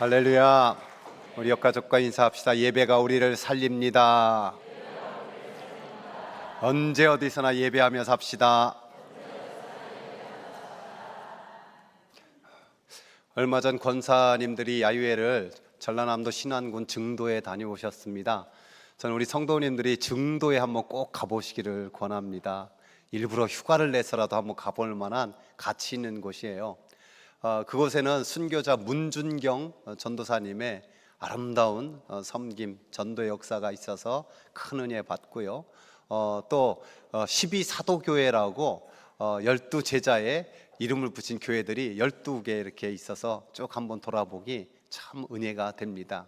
할렐루야. 우리 옆가족과 인사합시다. 예배가 우리를 살립니다. 언제 어디서나 예배하며 삽시다. 얼마 전 권사님들이 야유회를 전라남도 신안군 증도에 다녀오셨습니다. 저는 우리 성도님들이 증도에 한번 꼭 가보시기를 권합니다. 일부러 휴가를 내서라도 한번 가볼 만한 가치 있는 곳이에요. 그곳에는 순교자 문준경 전도사님의 아름다운 섬김, 전도 역사가 있어서 큰 은혜 받고요. 또 12사도교회라고 12제자의 이름을 붙인 교회들이 12개 이렇게 있어서 쭉 한번 돌아보기 참 은혜가 됩니다.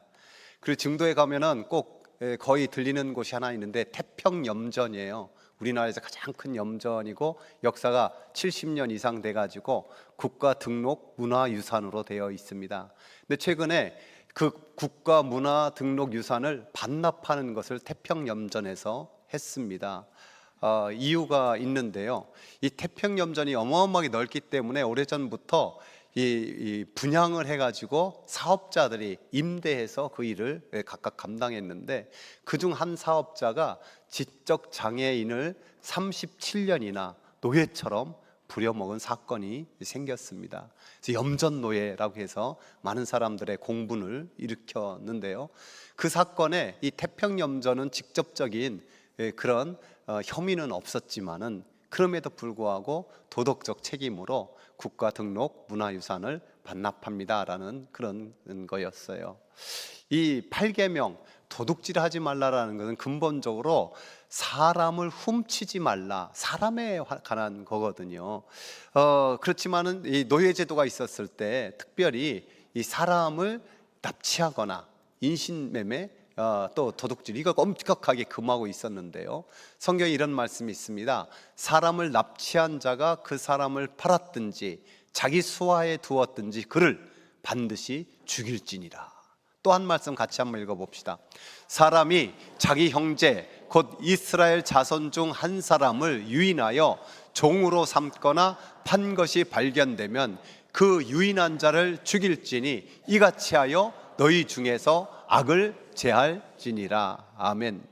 그리고 증도에 가면은 꼭 거의 들리는 곳이 하나 있는데 태평염전이에요. 우리나라에서 가장 큰 염전이고 역사가 70년 이상 돼가지고 국가 등록 문화유산으로 되어 있습니다. 근데 최근에 그 국가 문화 등록 유산을 반납하는 것을 태평염전에서 했습니다. 이유가 있는데요. 이 태평염전이 어마어마하게 넓기 때문에 오래전부터 이 분양을 해가지고 사업자들이 임대해서 그 일을 각각 감당했는데 그중 한 사업자가 지적 장애인을 37년이나 노예처럼 부려먹은 사건이 생겼습니다. 그래서 염전노예라고 해서 많은 사람들의 공분을 일으켰는데요. 그 사건에 이 태평염전은 직접적인 그런 혐의는 없었지만은 그럼에도 불구하고 도덕적 책임으로 국가 등록 문화유산을 반납합니다라는 그런 거였어요. 이 8계명 도둑질하지 말라라는 것은 근본적으로 사람을 훔치지 말라, 사람에 관한 거거든요. 그렇지만은 이 노예제도가 있었을 때 특별히 이 사람을 납치하거나 인신매매 또 도둑질 이거 엄격하게 금하고 있었는데요. 성경에 이런 말씀이 있습니다. 사람을 납치한 자가 그 사람을 팔았든지 자기 수하에 두었든지 그를 반드시 죽일지니라. 또 한 말씀 같이 한번 읽어봅시다. 사람이 자기 형제 곧 이스라엘 자손 중 한 사람을 유인하여 종으로 삼거나 판 것이 발견되면 그 유인한 자를 죽일지니 이같이 하여 너희 중에서 악을 제할지니라. 아멘.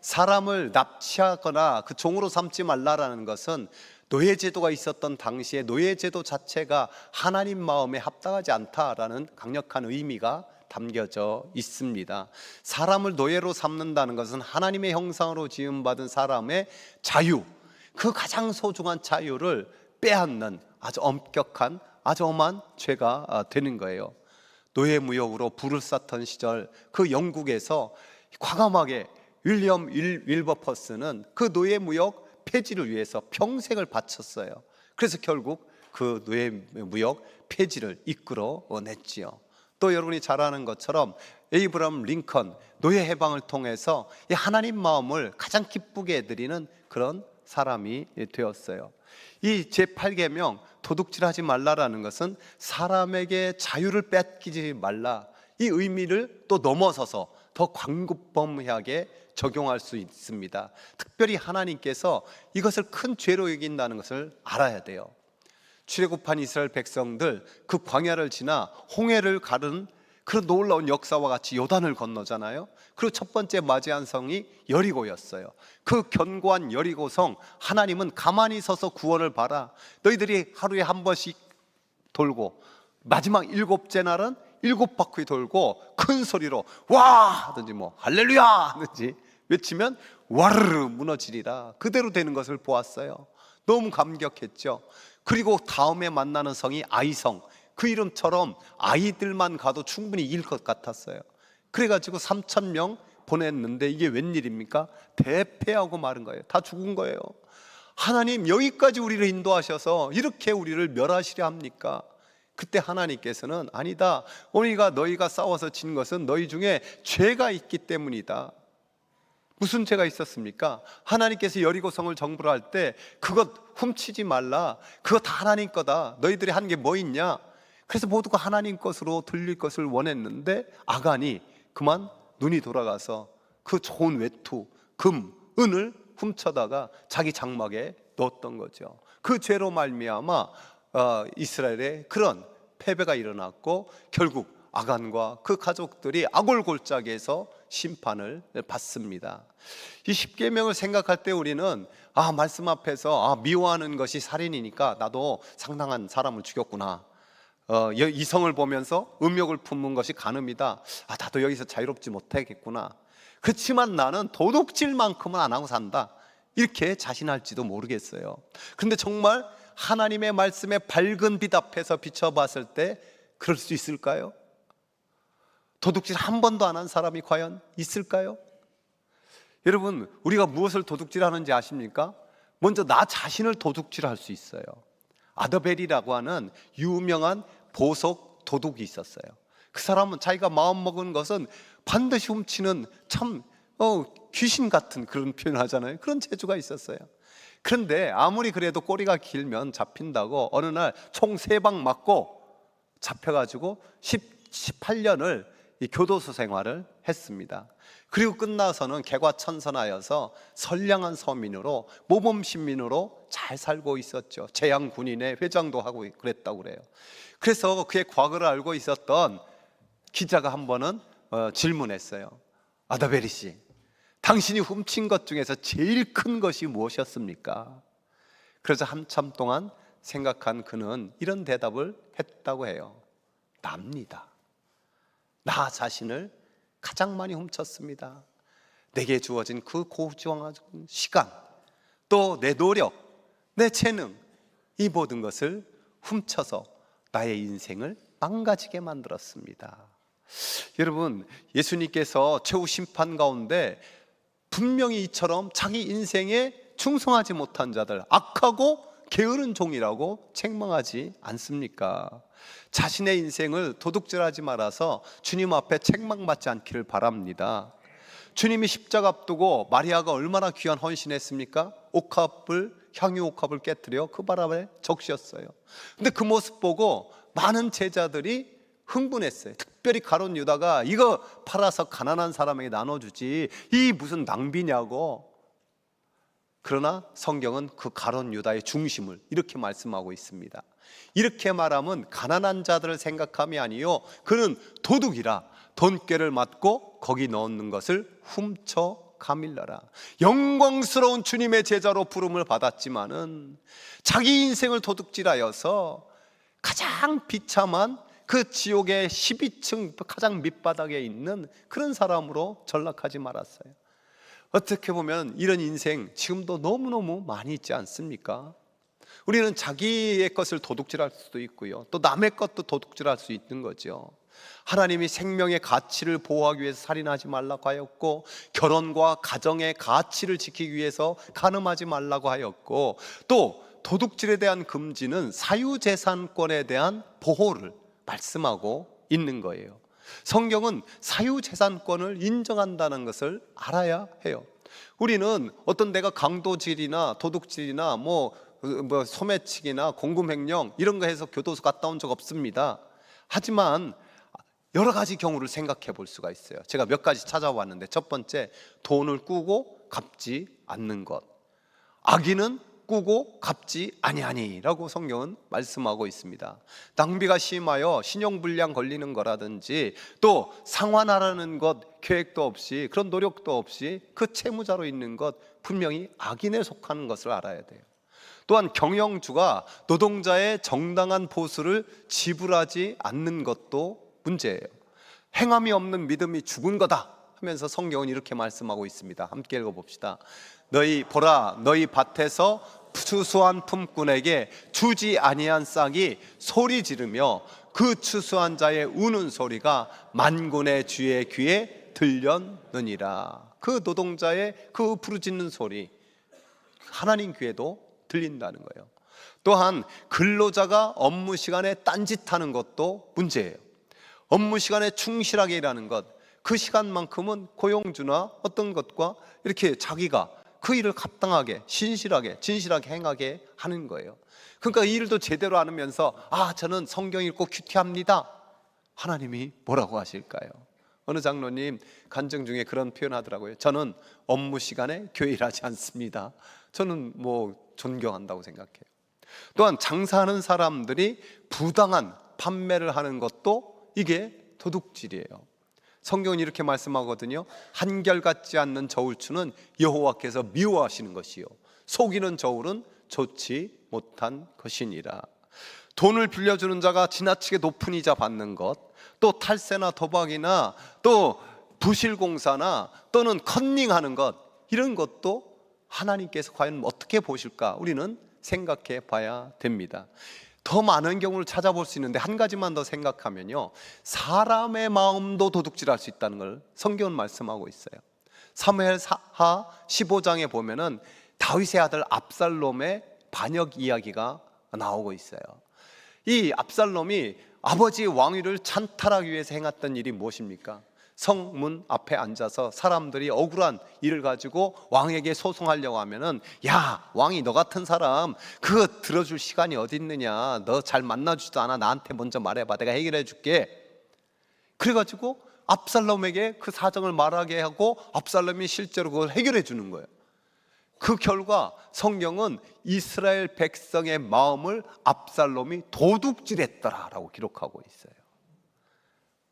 사람을 납치하거나 그 종으로 삼지 말라라는 것은 노예제도가 있었던 당시에 노예제도 자체가 하나님 마음에 합당하지 않다라는 강력한 의미가 담겨져 있습니다. 사람을 노예로 삼는다는 것은 하나님의 형상으로 지음받은 사람의 자유, 그 가장 소중한 자유를 빼앗는 아주 엄격한 아주 엄한 죄가 되는 거예요. 노예무역으로 불을 쌓던 시절 그 영국에서 과감하게 윌리엄 윌버퍼스는 그 노예무역 폐지를 위해서 평생을 바쳤어요. 그래서 결국 그 노예무역 폐지를 이끌어냈지요. 또 여러분이 잘 아는 것처럼 에이브러함 링컨 노예 해방을 통해서 하나님 마음을 가장 기쁘게 해드리는 그런 사람이 되었어요. 이 제8계명 도둑질하지 말라라는 것은 사람에게 자유를 뺏기지 말라, 이 의미를 또 넘어서서 더 광범위하게 적용할 수 있습니다. 특별히 하나님께서 이것을 큰 죄로 여긴다는 것을 알아야 돼요. 출애굽한 이스라엘 백성들 그 광야를 지나 홍해를 가른 그런 놀라운 역사와 같이 요단을 건너잖아요. 그리고 첫 번째 맞이한 성이 여리고였어요. 그 견고한 여리고성 하나님은 가만히 서서 구원을 봐라, 너희들이 하루에 한 번씩 돌고 마지막 7째 날은 7바퀴 돌고 큰 소리로 와 하든지 뭐 할렐루야 하든지 외치면 와르르 무너지리라. 그대로 되는 것을 보았어요. 너무 감격했죠. 그리고 다음에 만나는 성이 아이성, 그 이름처럼 아이들만 가도 충분히 이길 것 같았어요. 그래가지고 3,000명 보냈는데 이게 웬일입니까? 대패하고 마른 거예요. 다 죽은 거예요. 하나님 여기까지 우리를 인도하셔서 이렇게 우리를 멸하시려 합니까? 그때 하나님께서는 아니다, 너희가 싸워서 진 것은 너희 중에 죄가 있기 때문이다. 무슨 죄가 있었습니까? 하나님께서 여리고성을 정벌 할 때 그것 훔치지 말라, 그거 다 하나님 거다, 너희들이 한 게 뭐 있냐? 그래서 모두가 하나님 것으로 들릴 것을 원했는데 아간이 그만 눈이 돌아가서 그 좋은 외투, 금, 은을 훔쳐다가 자기 장막에 넣었던 거죠. 그 죄로 말미암아 이스라엘에 그런 패배가 일어났고 결국 아간과 그 가족들이 아골골짜기에서 심판을 받습니다. 이 십계명을 생각할 때 우리는 말씀 앞에서 미워하는 것이 살인이니까 나도 상당한 사람을 죽였구나, 이성을 보면서 음욕을 품는 것이 간음이다, 나도 여기서 자유롭지 못하겠구나, 그렇지만 나는 도둑질만큼은 안 하고 산다, 이렇게 자신할지도 모르겠어요. 그런데 정말 하나님의 말씀에 밝은 빛 앞에서 비춰봤을 때 그럴 수 있을까요? 도둑질 한 번도 안 한 사람이 과연 있을까요? 여러분, 우리가 무엇을 도둑질하는지 아십니까? 먼저 나 자신을 도둑질할 수 있어요. 아더벨이라고 하는 유명한 보석 도둑이 있었어요. 그 사람은 자기가 마음먹은 것은 반드시 훔치는 참 귀신 같은 그런 표현을 하잖아요. 그런 재주가 있었어요. 그런데 아무리 그래도 꼬리가 길면 잡힌다고 어느 날 총 3방 맞고 잡혀가지고 18년을 이 교도소 생활을 했습니다. 그리고 끝나서는 개과천선하여서 선량한 서민으로, 모범시민으로 잘 살고 있었죠. 재향군인의 회장도 하고 그랬다고 그래요. 그래서 그의 과거를 알고 있었던 기자가 한 번은 질문했어요. 아더베리 씨, 당신이 훔친 것 중에서 제일 큰 것이 무엇이었습니까? 그래서 한참 동안 생각한 그는 이런 대답을 했다고 해요. 납니다. 나 자신을 가장 많이 훔쳤습니다. 내게 주어진 그 고귀한 시간, 또 내 노력, 내 재능, 이 모든 것을 훔쳐서 나의 인생을 망가지게 만들었습니다. 여러분, 예수님께서 최후 심판 가운데 분명히 이처럼 자기 인생에 충성하지 못한 자들, 악하고 게으른 종이라고 책망하지 않습니까? 자신의 인생을 도둑질하지 말아서 주님 앞에 책망받지 않기를 바랍니다. 주님이 십자가 앞두고 마리아가 얼마나 귀한 헌신했습니까? 향유 옥합을 깨뜨려 그 바람에 적셨어요. 근데 그 모습 보고 많은 제자들이 흥분했어요. 특별히 가룟 유다가 이거 팔아서 가난한 사람에게 나눠주지, 이 무슨 낭비냐고. 그러나 성경은 그 가룟 유다의 중심을 이렇게 말씀하고 있습니다. 이렇게 말하면 가난한 자들을 생각함이 아니요, 그는 도둑이라 돈꾀를 맞고 거기 넣는 것을 훔쳐 가밀러라. 영광스러운 주님의 제자로 부름을 받았지만은 자기 인생을 도둑질하여서 가장 비참한 그 지옥의 12층 가장 밑바닥에 있는 그런 사람으로 전락하지 말았어요. 어떻게 보면 이런 인생 지금도 너무너무 많이 있지 않습니까? 우리는 자기의 것을 도둑질할 수도 있고요, 또 남의 것도 도둑질할 수 있는 거죠. 하나님이 생명의 가치를 보호하기 위해서 살인하지 말라고 하였고, 결혼과 가정의 가치를 지키기 위해서 간음하지 말라고 하였고, 또 도둑질에 대한 금지는 사유재산권에 대한 보호를 말씀하고 있는 거예요. 성경은 사유재산권을 인정한다는 것을 알아야 해요. 우리는 어떤 데가 강도질이나 도둑질이나 소매치기나 공금횡령 이런 거 해서 교도소 갔다 온 적 없습니다. 하지만 여러 가지 경우를 생각해 볼 수가 있어요. 제가 몇 가지 찾아왔는데, 첫 번째, 돈을 꾸고 갚지 않는 것. 악인은 꾸고 갚지 아니하니라고 성경은 말씀하고 있습니다. 낭비가 심하여 신용불량 걸리는 거라든지, 또 상환하라는 것 계획도 없이, 그런 노력도 없이 그 채무자로 있는 것, 분명히 악인에 속하는 것을 알아야 돼요. 또한 경영주가 노동자의 정당한 보수를 지불하지 않는 것도 문제예요. 행함이 없는 믿음이 죽은 거다 하면서 성경은 이렇게 말씀하고 있습니다. 함께 읽어봅시다. 너희 밭에서 추수한 품꾼에게 주지 아니한 싹이 소리 지르며 그 추수한 자의 우는 소리가 만군의 주의 귀에 들렸느니라. 그 노동자의 그 부르짖는 소리, 하나님 귀에도 들린다는 거예요. 또한 근로자가 업무 시간에 딴짓하는 것도 문제예요. 업무 시간에 충실하게 일하는 것, 그 시간만큼은 고용주나 어떤 것과 이렇게 자기가 그 일을 합당하게, 진실하게 행하게 하는 거예요. 그러니까 이 일도 제대로 안 하면서 저는 성경 읽고 큐티합니다, 하나님이 뭐라고 하실까요? 어느 장로님 간증 중에 그런 표현 하더라고요. 저는 업무 시간에 교회 일하지 않습니다. 저는 존경한다고 생각해요. 또한 장사하는 사람들이 부당한 판매를 하는 것도 이게 도둑질이에요. 성경은 이렇게 말씀하거든요. 한결같지 않는 저울추는 여호와께서 미워하시는 것이요 속이는 저울은 좋지 못한 것이니라. 돈을 빌려주는 자가 지나치게 높은 이자 받는 것, 또 탈세나 도박이나 또 부실공사나 또는 컨닝하는 것, 이런 것도 하나님께서 과연 어떻게 보실까 우리는 생각해 봐야 됩니다. 더 많은 경우를 찾아볼 수 있는데 한 가지만 더 생각하면요, 사람의 마음도 도둑질할 수 있다는 걸 성경은 말씀하고 있어요. 사무엘하 15장에 보면은 다윗의 아들 압살롬의 반역 이야기가 나오고 있어요. 이 압살롬이 아버지의 왕위를 찬탈하기 위해서 행했던 일이 무엇입니까? 성문 앞에 앉아서 사람들이 억울한 일을 가지고 왕에게 소송하려고 하면은, 야, 왕이 너 같은 사람 그거 들어줄 시간이 어디 있느냐, 너 잘 만나주지도 않아, 나한테 먼저 말해봐, 내가 해결해 줄게. 그래가지고 압살롬에게 그 사정을 말하게 하고 압살롬이 실제로 그걸 해결해 주는 거예요. 그 결과 성경은 이스라엘 백성의 마음을 압살롬이 도둑질했더라라고 기록하고 있어요.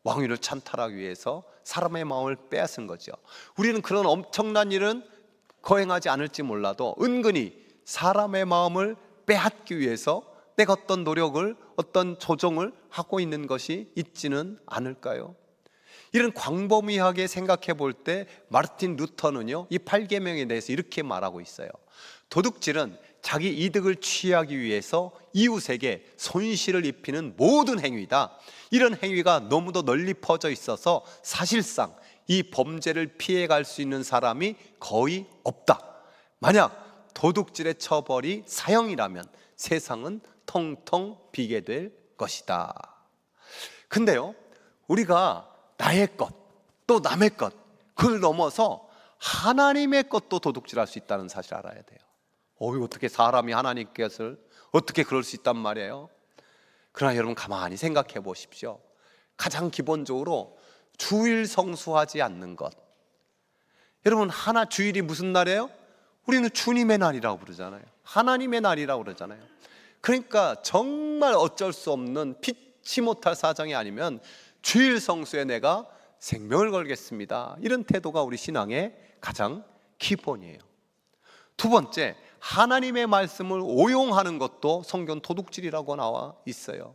왕위를 찬탈하기 위해서 사람의 마음을 빼앗은 거죠. 우리는 그런 엄청난 일은 거행하지 않을지 몰라도 은근히 사람의 마음을 빼앗기 위해서 내가 어떤 노력을, 어떤 조정을 하고 있는 것이 있지는 않을까요? 이런 광범위하게 생각해 볼 때 마르틴 루터는요, 이 8계명에 대해서 이렇게 말하고 있어요. 도둑질은 자기 이득을 취하기 위해서 이웃에게 손실을 입히는 모든 행위다. 이런 행위가 너무도 널리 퍼져 있어서 사실상 이 범죄를 피해갈 수 있는 사람이 거의 없다. 만약 도둑질의 처벌이 사형이라면 세상은 텅텅 비게 될 것이다. 근데요, 우리가 나의 것, 또 남의 것, 그걸 넘어서 하나님의 것도 도둑질할 수 있다는 사실을 알아야 돼요. 어떻게 사람이 하나님 것을 어떻게 그럴 수 있단 말이에요? 그러나 여러분 가만히 생각해 보십시오. 가장 기본적으로 주일 성수하지 않는 것. 여러분, 주일이 무슨 날이에요? 우리는 주님의 날이라고 부르잖아요. 하나님의 날이라고 그러잖아요. 그러니까 정말 어쩔 수 없는 피치 못할 사정이 아니면 주일 성수에 내가 생명을 걸겠습니다, 이런 태도가 우리 신앙의 가장 기본이에요. 두 번째, 하나님의 말씀을 오용하는 것도 성경 도둑질이라고 나와 있어요.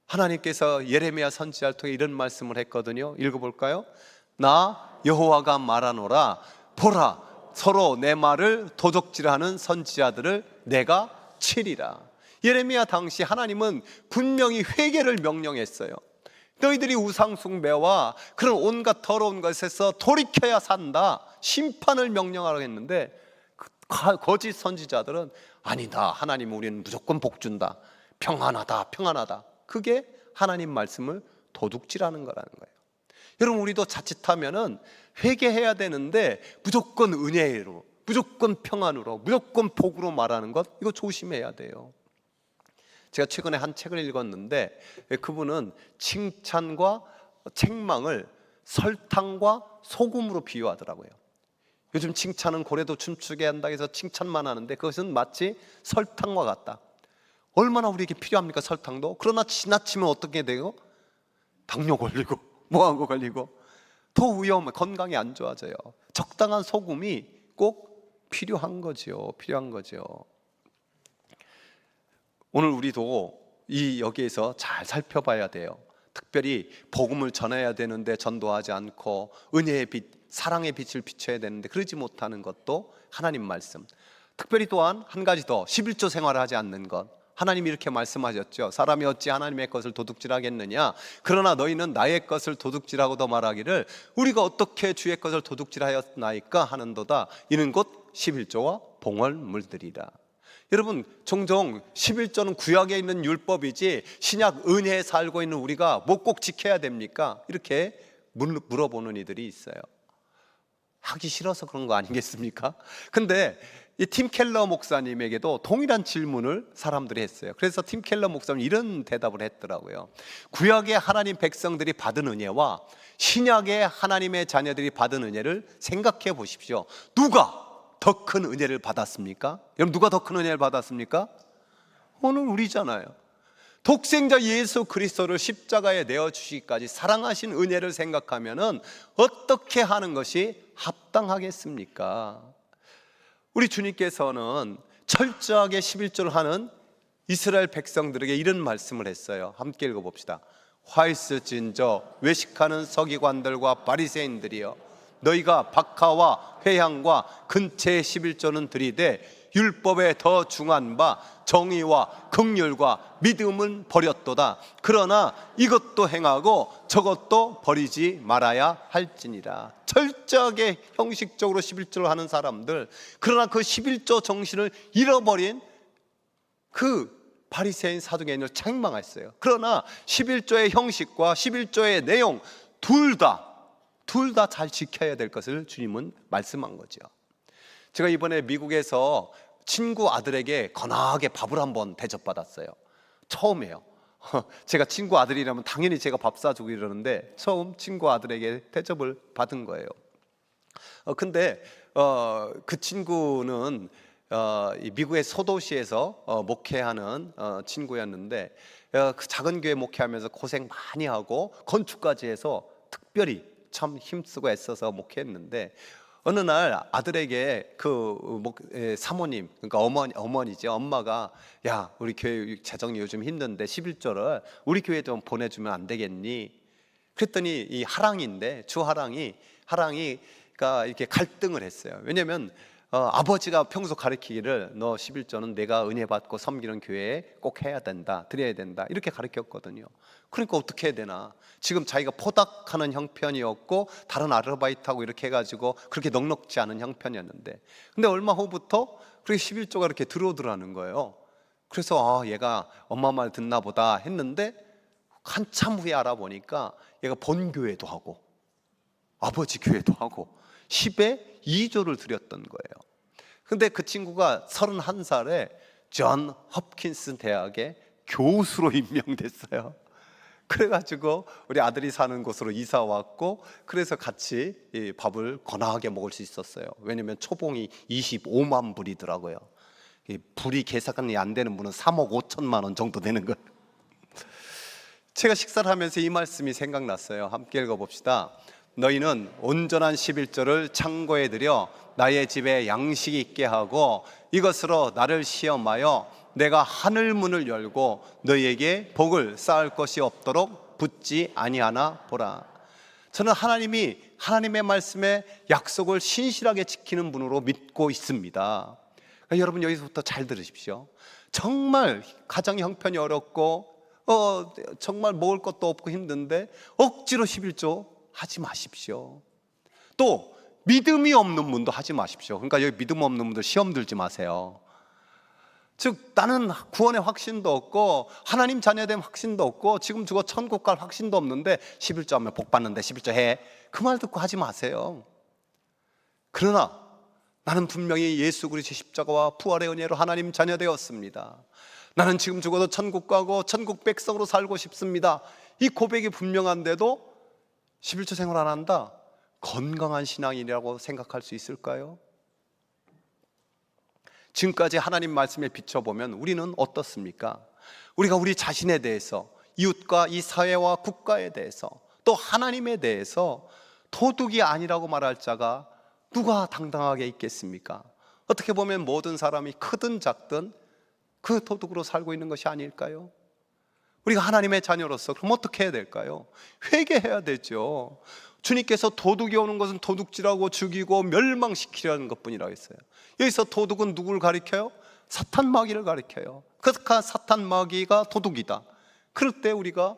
하나님께서 예레미야 선지자를 통해 이런 말씀을 했거든요. 읽어볼까요? 나 여호와가 말하노라, 보라, 서로 내 말을 도둑질하는 선지자들을 내가 치리라. 예레미야 당시 하나님은 분명히 회개를 명령했어요. 너희들이 우상숭배와 그런 온갖 더러운 것에서 돌이켜야 산다, 심판을 명령하라고 했는데 거짓 선지자들은 아니다, 하나님 우리는 무조건 복준다, 평안하다, 평안하다. 그게 하나님 말씀을 도둑질하는 거라는 거예요. 여러분, 우리도 자칫하면은 회개해야 되는데 무조건 은혜로, 무조건 평안으로, 무조건 복으로 말하는 것, 이거 조심해야 돼요. 제가 최근에 한 책을 읽었는데 그분은 칭찬과 책망을 설탕과 소금으로 비유하더라고요. 요즘 칭찬은 고래도 춤추게 한다 해서 칭찬만 하는데 그것은 마치 설탕과 같다. 얼마나 우리에게 필요합니까, 설탕도? 그러나 지나치면 어떻게 돼요? 당뇨 걸리고 뭐하고 걸리고 더 위험해, 건강이 안 좋아져요. 적당한 소금이 꼭 필요한 거죠. 필요한 거죠. 오늘 우리도 여기에서 잘 살펴봐야 돼요. 특별히 복음을 전해야 되는데 전도하지 않고 은혜의 빛, 사랑의 빛을 비춰야 되는데 그러지 못하는 것도 하나님 말씀. 특별히 또한 한 가지 더, 11조 생활을 하지 않는 것. 하나님이 이렇게 말씀하셨죠. 사람이 어찌 하나님의 것을 도둑질하겠느냐, 그러나 너희는 나의 것을 도둑질하고도 말하기를 우리가 어떻게 주의 것을 도둑질하였나이까 하는도다. 이는 곧 11조와 봉헌물들이라. 여러분, 종종 11조는 구약에 있는 율법이지 신약 은혜에 살고 있는 우리가 뭐 꼭 지켜야 됩니까? 이렇게 물어보는 이들이 있어요. 하기 싫어서 그런 거 아니겠습니까? 근데 이 팀 켈러 목사님에게도 동일한 질문을 사람들이 했어요. 그래서 팀 켈러 목사님은 이런 대답을 했더라고요. 구약의 하나님 백성들이 받은 은혜와 신약의 하나님의 자녀들이 받은 은혜를 생각해 보십시오. 누가 더 큰 은혜를 받았습니까? 여러분, 누가 더 큰 은혜를 받았습니까? 오늘 우리잖아요. 독생자 예수 그리스도를 십자가에 내어주시기까지 사랑하신 은혜를 생각하면은 어떻게 하는 것이 합당하겠습니까? 우리 주님께서는 철저하게 11조를 하는 이스라엘 백성들에게 이런 말씀을 했어요. 함께 읽어봅시다. 화 있으신 저 외식하는 서기관들과 바리새인들이여, 너희가 박하와 회향과 근체의 11조는 들이되 율법에 더 중한 바 정의와 긍휼과 믿음은 버렸도다. 그러나 이것도 행하고 저것도 버리지 말아야 할지니라. 철저하게 형식적으로 11조를 하는 사람들, 그러나 그 11조 정신을 잃어버린 그 바리새인 사두개인을 책망했어요. 그러나 11조의 형식과 11조의 내용 둘 다 잘 지켜야 될 것을 주님은 말씀한 거죠. 제가 이번에 미국에서 친구 아들에게 거나하게 밥을 한번 대접받았어요. 처음이에요. 제가 친구 아들이라면 당연히 제가 밥 사주고 이러는데 처음 친구 아들에게 대접을 받은 거예요. 근데 그 친구는 이 미국의 소도시에서 목회하는 친구였는데 그 작은 교회 목회하면서 고생 많이 하고 건축까지 해서 특별히 참 힘쓰고 애써서 목회했는데 어느 날 아들에게 사모님, 그러니까 어머니죠. 엄마가 야, 우리 교회 재정이 요즘 힘든데 11조를 우리 교회에 좀 보내주면 안 되겠니? 그랬더니 이 하랑인데 하랑이가 이렇게 갈등을 했어요. 왜냐하면 아버지가 평소 가르치기를 너 11조는 내가 은혜 받고 섬기는 교회에 꼭 해야 된다, 드려야 된다 이렇게 가르쳤거든요. 그러니까 어떻게 해야 되나. 지금 자기가 포닥하는 형편이었고 다른 아르바이트하고 이렇게 해가지고 그렇게 넉넉지 않은 형편이었는데, 근데 얼마 후부터 그렇게 11조가 이렇게 들어오더라는 거예요. 그래서 얘가 엄마 말 듣나 보다 했는데 한참 후에 알아보니까 얘가 본교회도 하고 아버지 교회도 하고 10에 2조를 드렸던 거예요. 근데 그 친구가 31살에 존 홉킨스 대학의 교수로 임명됐어요. 그래가지고 우리 아들이 사는 곳으로 이사 왔고, 그래서 같이 이 밥을 거나하게 먹을 수 있었어요. 왜냐면 초봉이 25만 불이더라고요. 이 불이 계산이 안 되는 분은 3억 5천만 원 정도 되는 거예요. 제가 식사를 하면서 이 말씀이 생각났어요. 함께 읽어봅시다. 너희는 온전한 11조를 창고에 들여 나의 집에 양식이 있게 하고 이것으로 나를 시험하여 내가 하늘 문을 열고 너희에게 복을 쌓을 것이 없도록 붙지 아니하나 보라. 저는 하나님의 말씀에 약속을 신실하게 지키는 분으로 믿고 있습니다. 그러니까 여러분 여기서부터 잘 들으십시오. 정말 가정 형편이 어렵고 정말 먹을 것도 없고 힘든데 억지로 11조 하지 마십시오. 또 믿음이 없는 분도 하지 마십시오. 그러니까 여기 믿음 없는 분들 시험 들지 마세요. 즉 나는 구원의 확신도 없고 하나님 자녀된 확신도 없고 지금 죽어 천국 갈 확신도 없는데 11조 하면 복 받는데 11조 해. 그 말 듣고 하지 마세요. 그러나 나는 분명히 예수 그리스도의 십자가와 부활의 은혜로 하나님 자녀 되었습니다. 나는 지금 죽어도 천국 가고 천국 백성으로 살고 싶습니다. 이 고백이 분명한데도 11조 생활 안 한다? 건강한 신앙이라고 생각할 수 있을까요? 지금까지 하나님 말씀에 비춰보면 우리는 어떻습니까? 우리가 우리 자신에 대해서, 이웃과 이 사회와 국가에 대해서, 또 하나님에 대해서 도둑이 아니라고 말할 자가 누가 당당하게 있겠습니까? 어떻게 보면 모든 사람이 크든 작든 그 도둑으로 살고 있는 것이 아닐까요? 우리가 하나님의 자녀로서 그럼 어떻게 해야 될까요? 회개해야 되죠. 주님께서 도둑이 오는 것은 도둑질하고 죽이고 멸망시키려는 것뿐이라고 했어요. 여기서 도둑은 누구를 가리켜요? 사탄 마귀를 가리켜요. 그 사탄 마귀가 도둑이다. 그럴 때 우리가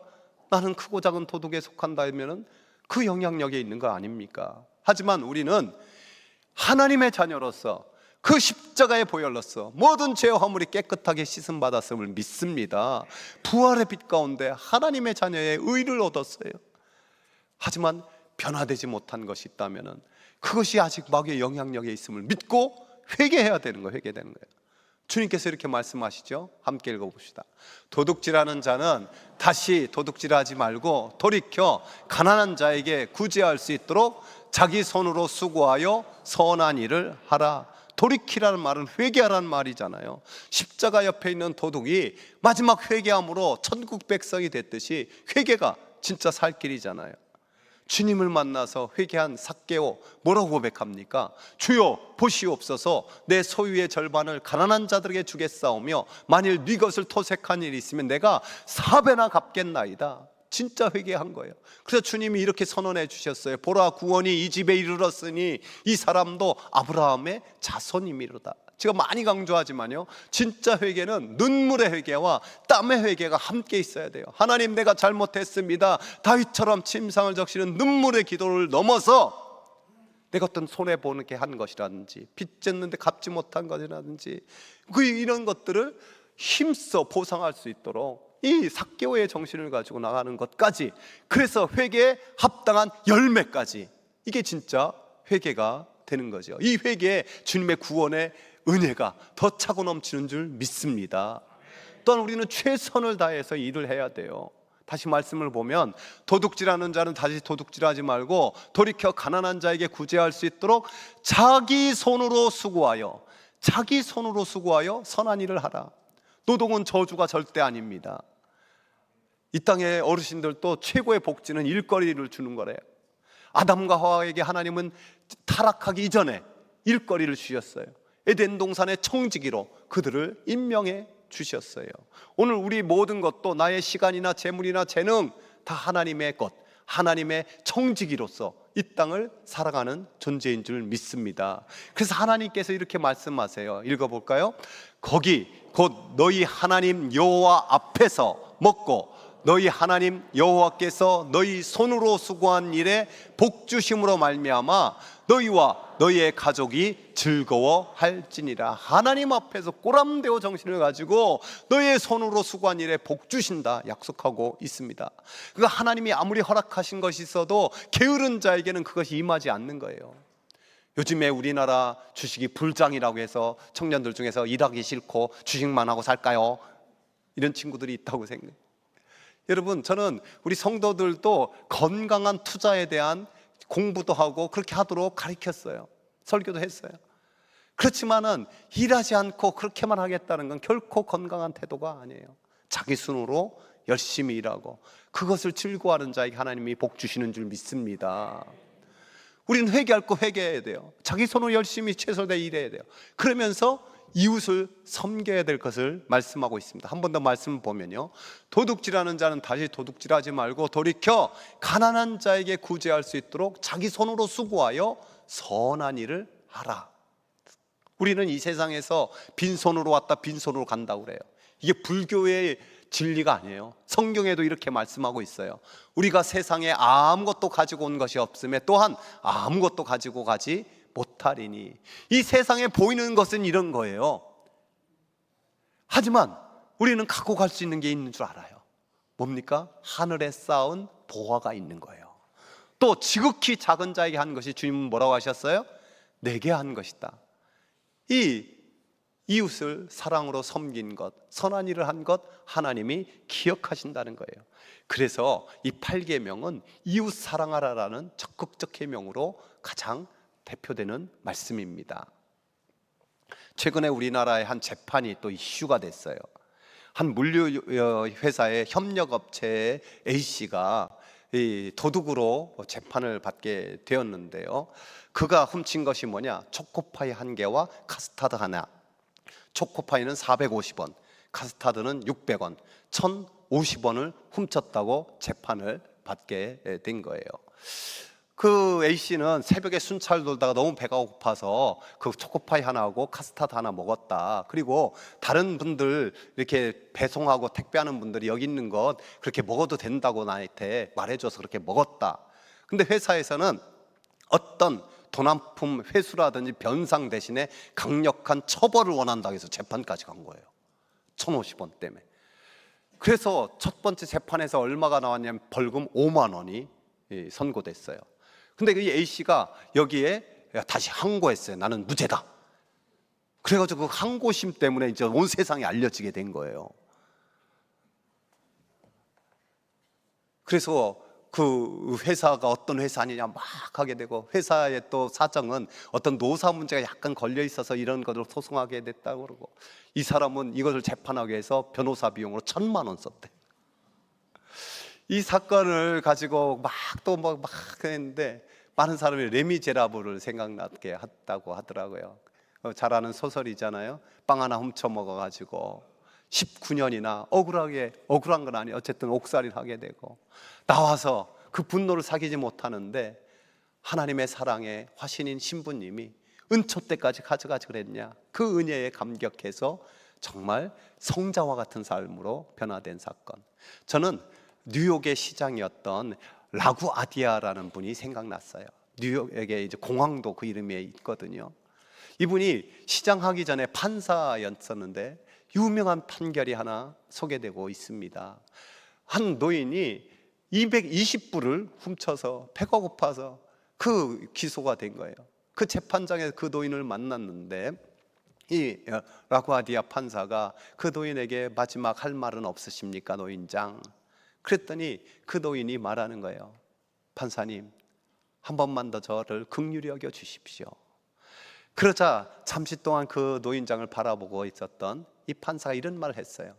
나는 크고 작은 도둑에 속한다 하면은 그 영향력에 있는 거 아닙니까? 하지만 우리는 하나님의 자녀로서 그 십자가의 보혈로서 모든 죄와 허물이 깨끗하게 씻음 받았음을 믿습니다. 부활의 빛 가운데 하나님의 자녀의 의를 얻었어요. 하지만 변화되지 못한 것이 있다면은 그것이 아직 마귀의 영향력에 있음을 믿고 회개해야 되는 거예요. 회개되는 거예요. 주님께서 이렇게 말씀하시죠. 함께 읽어봅시다. 도둑질하는 자는 다시 도둑질하지 말고 돌이켜 가난한 자에게 구제할 수 있도록 자기 손으로 수고하여 선한 일을 하라. 돌이키라는 말은 회개하라는 말이잖아요. 십자가 옆에 있는 도둑이 마지막 회개함으로 천국 백성이 됐듯이 회개가 진짜 살 길이잖아요. 주님을 만나서 회개한 삭개오 뭐라고 고백합니까? 주여 보시옵소서, 내 소유의 절반을 가난한 자들에게 주겠사오며 만일 네 것을 토색한 일이 있으면 내가 4배나 갚겠나이다. 진짜 회개한 거예요. 그래서 주님이 이렇게 선언해 주셨어요. 보라, 구원이 이 집에 이르렀으니 이 사람도 아브라함의 자손이미로다. 제가 많이 강조하지만요, 진짜 회개는 눈물의 회개와 땀의 회개가 함께 있어야 돼요. 하나님, 내가 잘못했습니다. 다윗처럼 침상을 적시는 눈물의 기도를 넘어서 내가 어떤 손해보게 한 것이라든지 빚졌는데 갚지 못한 것이라든지 이런 것들을 힘써 보상할 수 있도록 이 삭개오의 정신을 가지고 나가는 것까지, 그래서 회개에 합당한 열매까지, 이게 진짜 회개가 되는 거죠. 이 회개에 주님의 구원의 은혜가 더 차고 넘치는 줄 믿습니다. 또한 우리는 최선을 다해서 일을 해야 돼요. 다시 말씀을 보면, 도둑질하는 자는 다시 도둑질하지 말고 돌이켜 가난한 자에게 구제할 수 있도록 자기 손으로 수고하여 선한 일을 하라. 노동은 저주가 절대 아닙니다. 이 땅의 어르신들도 최고의 복지는 일거리를 주는 거래요. 아담과 하와에게 하나님은 타락하기 이전에 일거리를 주셨어요. 에덴 동산의 청지기로 그들을 임명해 주셨어요. 오늘 우리 모든 것도 나의 시간이나 재물이나 재능 다 하나님의 것, 하나님의 청지기로서 이 땅을 살아가는 존재인 줄 믿습니다. 그래서 하나님께서 이렇게 말씀하세요. 읽어볼까요? 거기 곧 너희 하나님 여호와 앞에서 먹고 너희 하나님 여호와께서 너희 손으로 수고한 일에 복 주심으로 말미암아 너희와 너희의 가족이 즐거워할지니라. 하나님 앞에서 꼬람대오 정신을 가지고 너희의 손으로 수고한 일에 복 주신다 약속하고 있습니다. 그 하나님이 아무리 허락하신 것이 있어도 게으른 자에게는 그것이 임하지 않는 거예요. 요즘에 우리나라 주식이 불장이라고 해서 청년들 중에서 일하기 싫고 주식만 하고 살까요? 이런 친구들이 있다고 생각해요. 여러분, 저는 우리 성도들도 건강한 투자에 대한 공부도 하고 그렇게 하도록 가르쳤어요. 설교도 했어요. 그렇지만은 일하지 않고 그렇게만 하겠다는 건 결코 건강한 태도가 아니에요. 자기 손으로 열심히 일하고 그것을 즐거워하는 자에게 하나님이 복 주시는 줄 믿습니다. 우리는 회개할 거 회개해야 돼요. 자기 손으로 열심히 최선을 다해 일해야 돼요. 그러면서 이웃을 섬겨야 될 것을 말씀하고 있습니다. 한 번 더 말씀 보면요, 도둑질하는 자는 다시 도둑질하지 말고 돌이켜 가난한 자에게 구제할 수 있도록 자기 손으로 수고하여 선한 일을 하라. 우리는 이 세상에서 빈손으로 왔다 빈손으로 간다고 그래요. 이게 불교의 진리가 아니에요. 성경에도 이렇게 말씀하고 있어요. 우리가 세상에 아무것도 가지고 온 것이 없음에 또한 아무것도 가지고 가지 못하리니. 이 세상에 보이는 것은 이런 거예요. 하지만 우리는 갖고 갈 수 있는 게 있는 줄 알아요. 뭡니까? 하늘에 쌓은 보화가 있는 거예요. 또 지극히 작은 자에게 한 것이 주님은 뭐라고 하셨어요? 내게 한 것이다. 이 이웃을 사랑으로 섬긴 것, 선한 일을 한 것 하나님이 기억하신다는 거예요. 그래서 이 8계명은 이웃 사랑하라라는 적극적 계명으로 가장 대표되는 말씀입니다. 최근에 우리나라의 한 재판이 또 이슈가 됐어요. 한 물류회사의 협력업체의 A씨가 도둑으로 재판을 받게 되었는데요, 그가 훔친 것이 뭐냐? 초코파이 1개와 카스타드 하나. 초코파이는 450원, 카스타드는 600원, 1,050원을 훔쳤다고 재판을 받게 된 거예요. 그 A씨는 새벽에 순찰 돌다가 너무 배가 고파서 그 초코파이 하나하고 카스타드 하나 먹었다. 그리고 다른 분들 이렇게 배송하고 택배하는 분들이 여기 있는 것 그렇게 먹어도 된다고 나한테 말해줘서 그렇게 먹었다. 근데 회사에서는 어떤 도난품 회수라든지 변상 대신에 강력한 처벌을 원한다고 해서 재판까지 간 거예요. 1,050원 때문에. 그래서 첫 번째 재판에서 얼마가 나왔냐면 벌금 5만 원이 선고됐어요. 근데 이 A씨가 여기에 다시 항고했어요. 나는 무죄다. 그래가지고 그 항고심 때문에 이제 온 세상에 알려지게 된 거예요. 그래서 그 회사가 어떤 회사 아니냐 막 하게 되고, 회사의 또 사정은 어떤 노사 문제가 약간 걸려 있어서 이런 것을 소송하게 됐다고 그러고, 이 사람은 이것을 재판하기 위해서 변호사 비용으로 1,000만 원 썼대. 이 사건을 가지고 막 또 막 했는데, 많은 사람이 레미제라블을 생각나게 했다고 하더라고요. 잘 아는 소설이잖아요. 빵 하나 훔쳐 먹어가지고 19년이나 억울한 건 아니에요. 어쨌든 옥살이를 하게 되고, 나와서 그 분노를 사귀지 못하는데 하나님의 사랑의 화신인 신부님이 은초 때까지 가져가지 그랬냐, 그 은혜에 감격해서 정말 성자와 같은 삶으로 변화된 사건. 저는 뉴욕의 시장이었던 라구아디아라는 분이 생각났어요. 뉴욕에 이제 공항도 그 이름에 있거든요. 이분이 시장하기 전에 판사였었는데 유명한 판결이 하나 소개되고 있습니다. 한 노인이 220불을 훔쳐서 배가 고파서 그 기소가 된 거예요. 그 재판장에서 그 노인을 만났는데, 이 라구아디아 판사가 그 노인에게 마지막 할 말은 없으십니까, 노인장? 그랬더니 그 노인이 말하는 거예요. 판사님, 한 번만 더 저를 긍휼히 여겨 주십시오. 그러자 잠시 동안 그 노인장을 바라보고 있었던 이 판사가 이런 말을 했어요.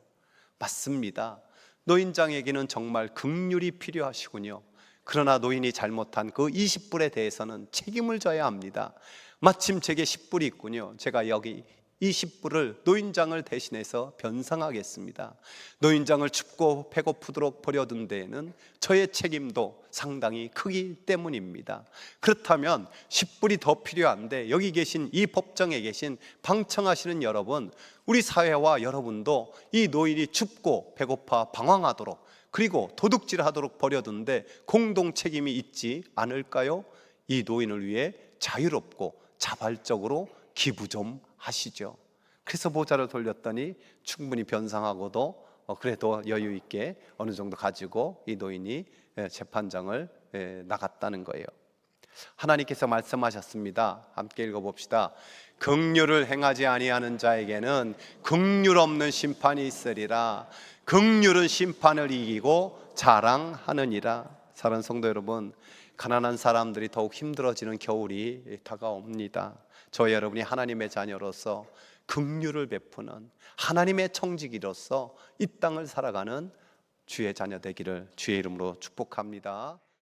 맞습니다. 노인장에게는 정말 긍휼이 필요하시군요. 그러나 노인이 잘못한 그 20불에 대해서는 책임을 져야 합니다. 마침 제게 10불이 있군요. 제가 여기 20불을 노인장을 대신해서 변상하겠습니다. 노인장을 춥고 배고프도록 버려둔 데에는 저의 책임도 상당히 크기 때문입니다. 그렇다면 10불이 더 필요한데, 여기 계신 이 법정에 계신 방청하시는 여러분, 우리 사회와 여러분도 이 노인이 춥고 배고파 방황하도록, 그리고 도둑질하도록 버려둔데 공동 책임이 있지 않을까요? 이 노인을 위해 자유롭고 자발적으로 기부 좀 하시죠. 그래서 모자를 돌렸더니 충분히 변상하고도 그래도 여유 있게 어느 정도 가지고 이 노인이 재판장을 나갔다는 거예요. 하나님께서 말씀하셨습니다. 함께 읽어봅시다. 긍휼을 행하지 아니하는 자에게는 긍휼 없는 심판이 있으리라. 긍휼은 심판을 이기고 자랑하느니라. 사랑하는 성도 여러분, 가난한 사람들이 더욱 힘들어지는 겨울이 다가옵니다. 저희 여러분이 하나님의 자녀로서 긍휼을 베푸는 하나님의 청지기로서 이 땅을 살아가는 주의 자녀 되기를 주의 이름으로 축복합니다.